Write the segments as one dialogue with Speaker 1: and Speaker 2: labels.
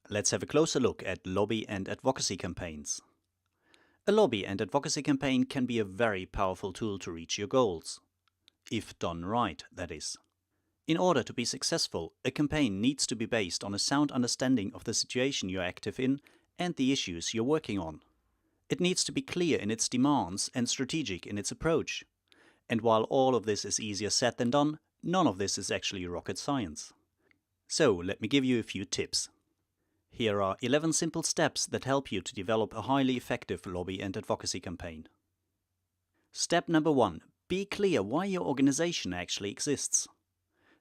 Speaker 1: Let's have a closer look at lobby and advocacy campaigns. A lobby and advocacy campaign can be a very powerful tool to reach your goals. If done right, that is. In order to be successful, a campaign needs to be based on a sound understanding of the situation you're active in and the issues you're working on. It needs to be clear in its demands and strategic in its approach. And while all of this is easier said than done, none of this is actually rocket science. So let me give you a few tips. Here are 11 simple steps that help you to develop a highly effective lobby and advocacy campaign. Step number 1. Be clear why your organization actually exists.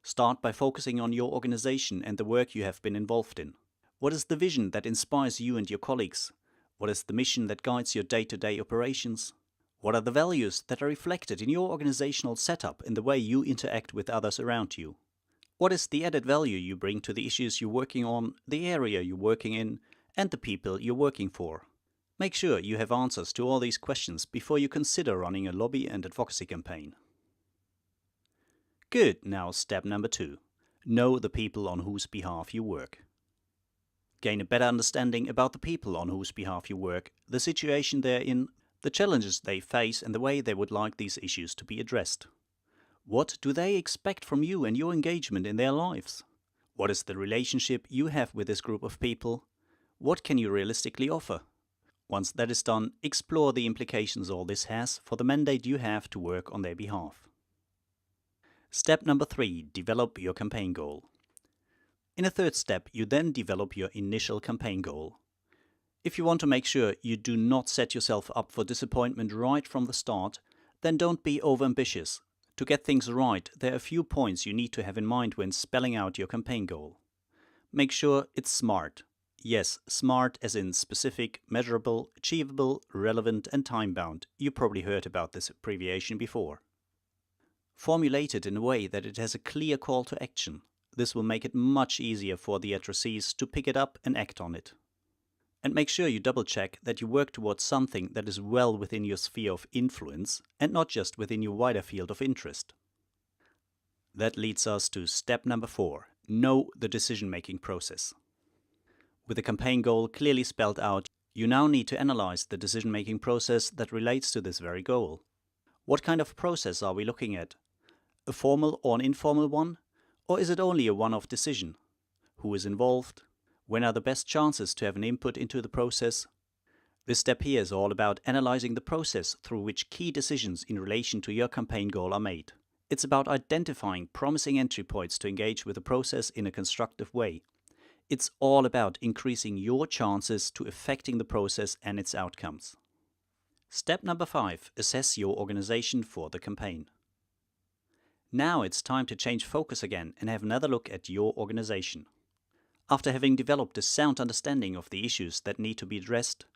Speaker 1: Start by focusing on your organization and the work you have been involved in. What is the vision that inspires you and your colleagues? What is the mission that guides your day-to-day operations? What are the values that are reflected in your organizational setup in the way you interact with others around you? What is the added value you bring to the issues you're working on, the area you're working in, and the people you're working for? Make sure you have answers to all these questions before you consider running a lobby and advocacy campaign. Good, now step number 2. Know the people on whose behalf you work. Gain a better understanding about the people on whose behalf you work, the situation they're in, the challenges they face, and the way they would like these issues to be addressed. What do they expect from you and your engagement in their lives? What is the relationship you have with this group of people? What can you realistically offer? Once that is done, explore the implications all this has for the mandate you have to work on their behalf. Step number 3. Develop your campaign goal. In a third step, you then develop your initial campaign goal. If you want to make sure you do not set yourself up for disappointment right from the start, then don't be overambitious. To get things right, there are a few points you need to have in mind when spelling out your campaign goal. Make sure it's SMART. Yes, SMART as in specific, measurable, achievable, relevant, and time-bound. You probably heard about this abbreviation before. Formulate it in a way that it has a clear call to action. This will make it much easier for the addressees to pick it up and act on it. And make sure you double-check that you work towards something that is well within your sphere of influence and not just within your wider field of interest. That leads us to step number 4. Know the decision-making process. With the campaign goal clearly spelled out, you now need to analyze the decision-making process that relates to this very goal. What kind of process are we looking at? A formal or an informal one? Or is it only a one-off decision? Who is involved? When are the best chances to have an input into the process? This step here is all about analyzing the process through which key decisions in relation to your campaign goal are made. It's about identifying promising entry points to engage with the process in a constructive way. It's all about increasing your chances to affecting the process and its outcomes. Step number 5. Assess your organization for the campaign. Now it's time to change focus again and have another look at your organization. After having developed a sound understanding of the issues that need to be addressed,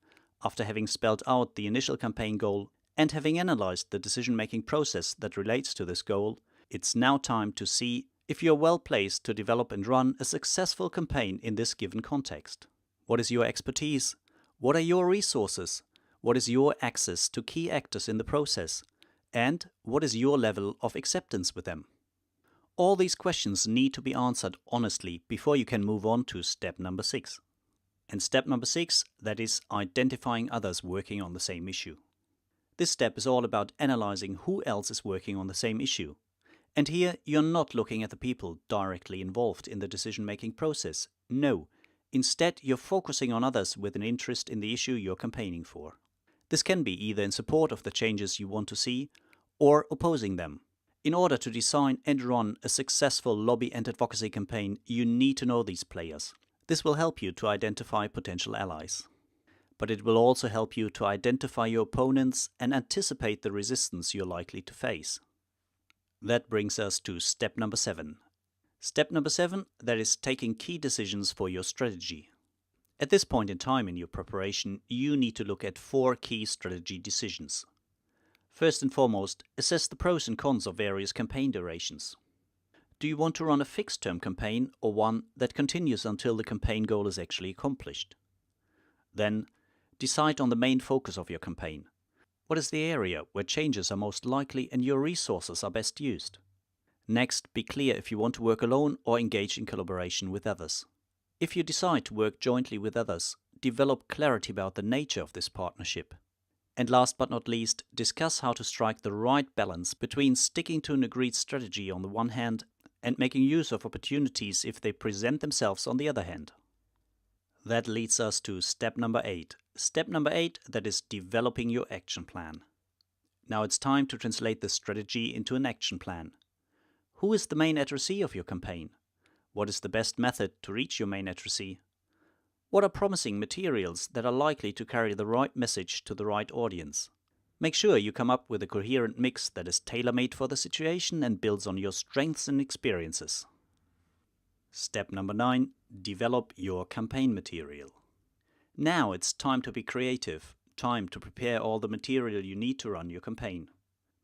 Speaker 1: after having spelled out the initial campaign goal, and having analyzed the decision-making process that relates to this goal, it's now time to see if you're well placed to develop and run a successful campaign in this given context. What is your expertise? What are your resources? What is your access to key actors in the process? And what is your level of acceptance with them? All these questions need to be answered honestly before you can move on to step number 6. And step number 6, that is identifying others working on the same issue. This step is all about analyzing who else is working on the same issue. And here you're not looking at the people directly involved in the decision-making process. No, instead you're focusing on others with an interest in the issue you're campaigning for. This can be either in support of the changes you want to see or opposing them. In order to design and run a successful lobby and advocacy campaign, you need to know these players. This will help you to identify potential allies. But it will also help you to identify your opponents and anticipate the resistance you're likely to face. That brings us to step number 7. Step number 7, that is taking key decisions for your strategy. At this point in time in your preparation, you need to look at 4 key strategy decisions. First and foremost, assess the pros and cons of various campaign durations. Do you want to run a fixed-term campaign or one that continues until the campaign goal is actually accomplished? Then, decide on the main focus of your campaign. What is the area where changes are most likely and your resources are best used? Next, be clear if you want to work alone or engage in collaboration with others. If you decide to work jointly with others, develop clarity about the nature of this partnership. And last but not least, discuss how to strike the right balance between sticking to an agreed strategy on the one hand and making use of opportunities if they present themselves on the other hand. That leads us to step number 8. Step number 8, that is developing your action plan. Now it's time to translate the strategy into an action plan. Who is the main addressee of your campaign? What is the best method to reach your main addressee? What are promising materials that are likely to carry the right message to the right audience? Make sure you come up with a coherent mix that is tailor-made for the situation and builds on your strengths and experiences. Step number 9. Develop your campaign material. Now it's time to be creative, time to prepare all the material you need to run your campaign.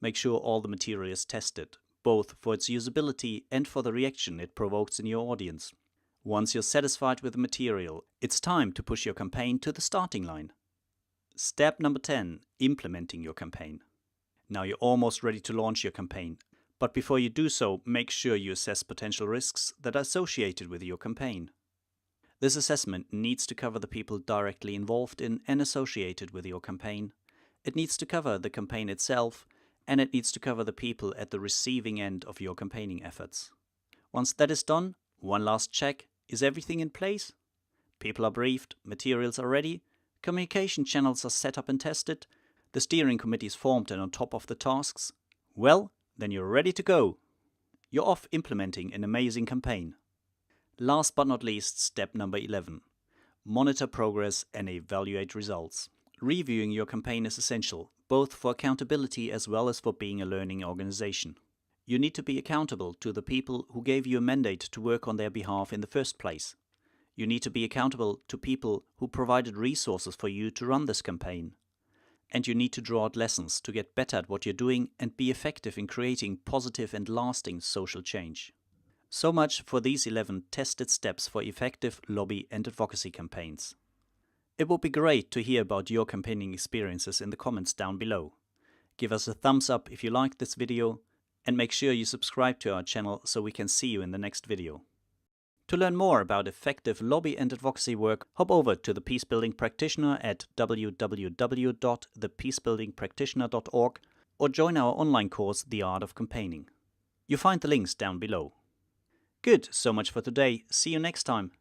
Speaker 1: Make sure all the material is tested, both for its usability and for the reaction it provokes in your audience. Once you're satisfied with the material, it's time to push your campaign to the starting line. Step number 10. Implementing your campaign. Now you're almost ready to launch your campaign, but before you do so, make sure you assess potential risks that are associated with your campaign. This assessment needs to cover the people directly involved in and associated with your campaign. It needs to cover the campaign itself, and it needs to cover the people at the receiving end of your campaigning efforts. Once that is done, one last check. Is everything in place? People are briefed, materials are ready, communication channels are set up and tested, the steering committee is formed and on top of the tasks. Well, then you're ready to go. You're off implementing an amazing campaign. Last but not least, step number 11. Monitor progress and evaluate results. Reviewing your campaign is essential, both for accountability as well as for being a learning organization. You need to be accountable to the people who gave you a mandate to work on their behalf in the first place. You need to be accountable to people who provided resources for you to run this campaign. And you need to draw out lessons to get better at what you're doing and be effective in creating positive and lasting social change. So much for these 11 tested steps for effective lobby and advocacy campaigns. It would be great to hear about your campaigning experiences in the comments down below. Give us a thumbs up if you liked this video, and make sure you subscribe to our channel so we can see you in the next video. To learn more about effective lobby and advocacy work, hop over to the Peacebuilding Practitioner at www.thepeacebuildingpractitioner.org or join our online course, The Art of Campaigning. You'll find the links down below. Good, so much for today. See you next time.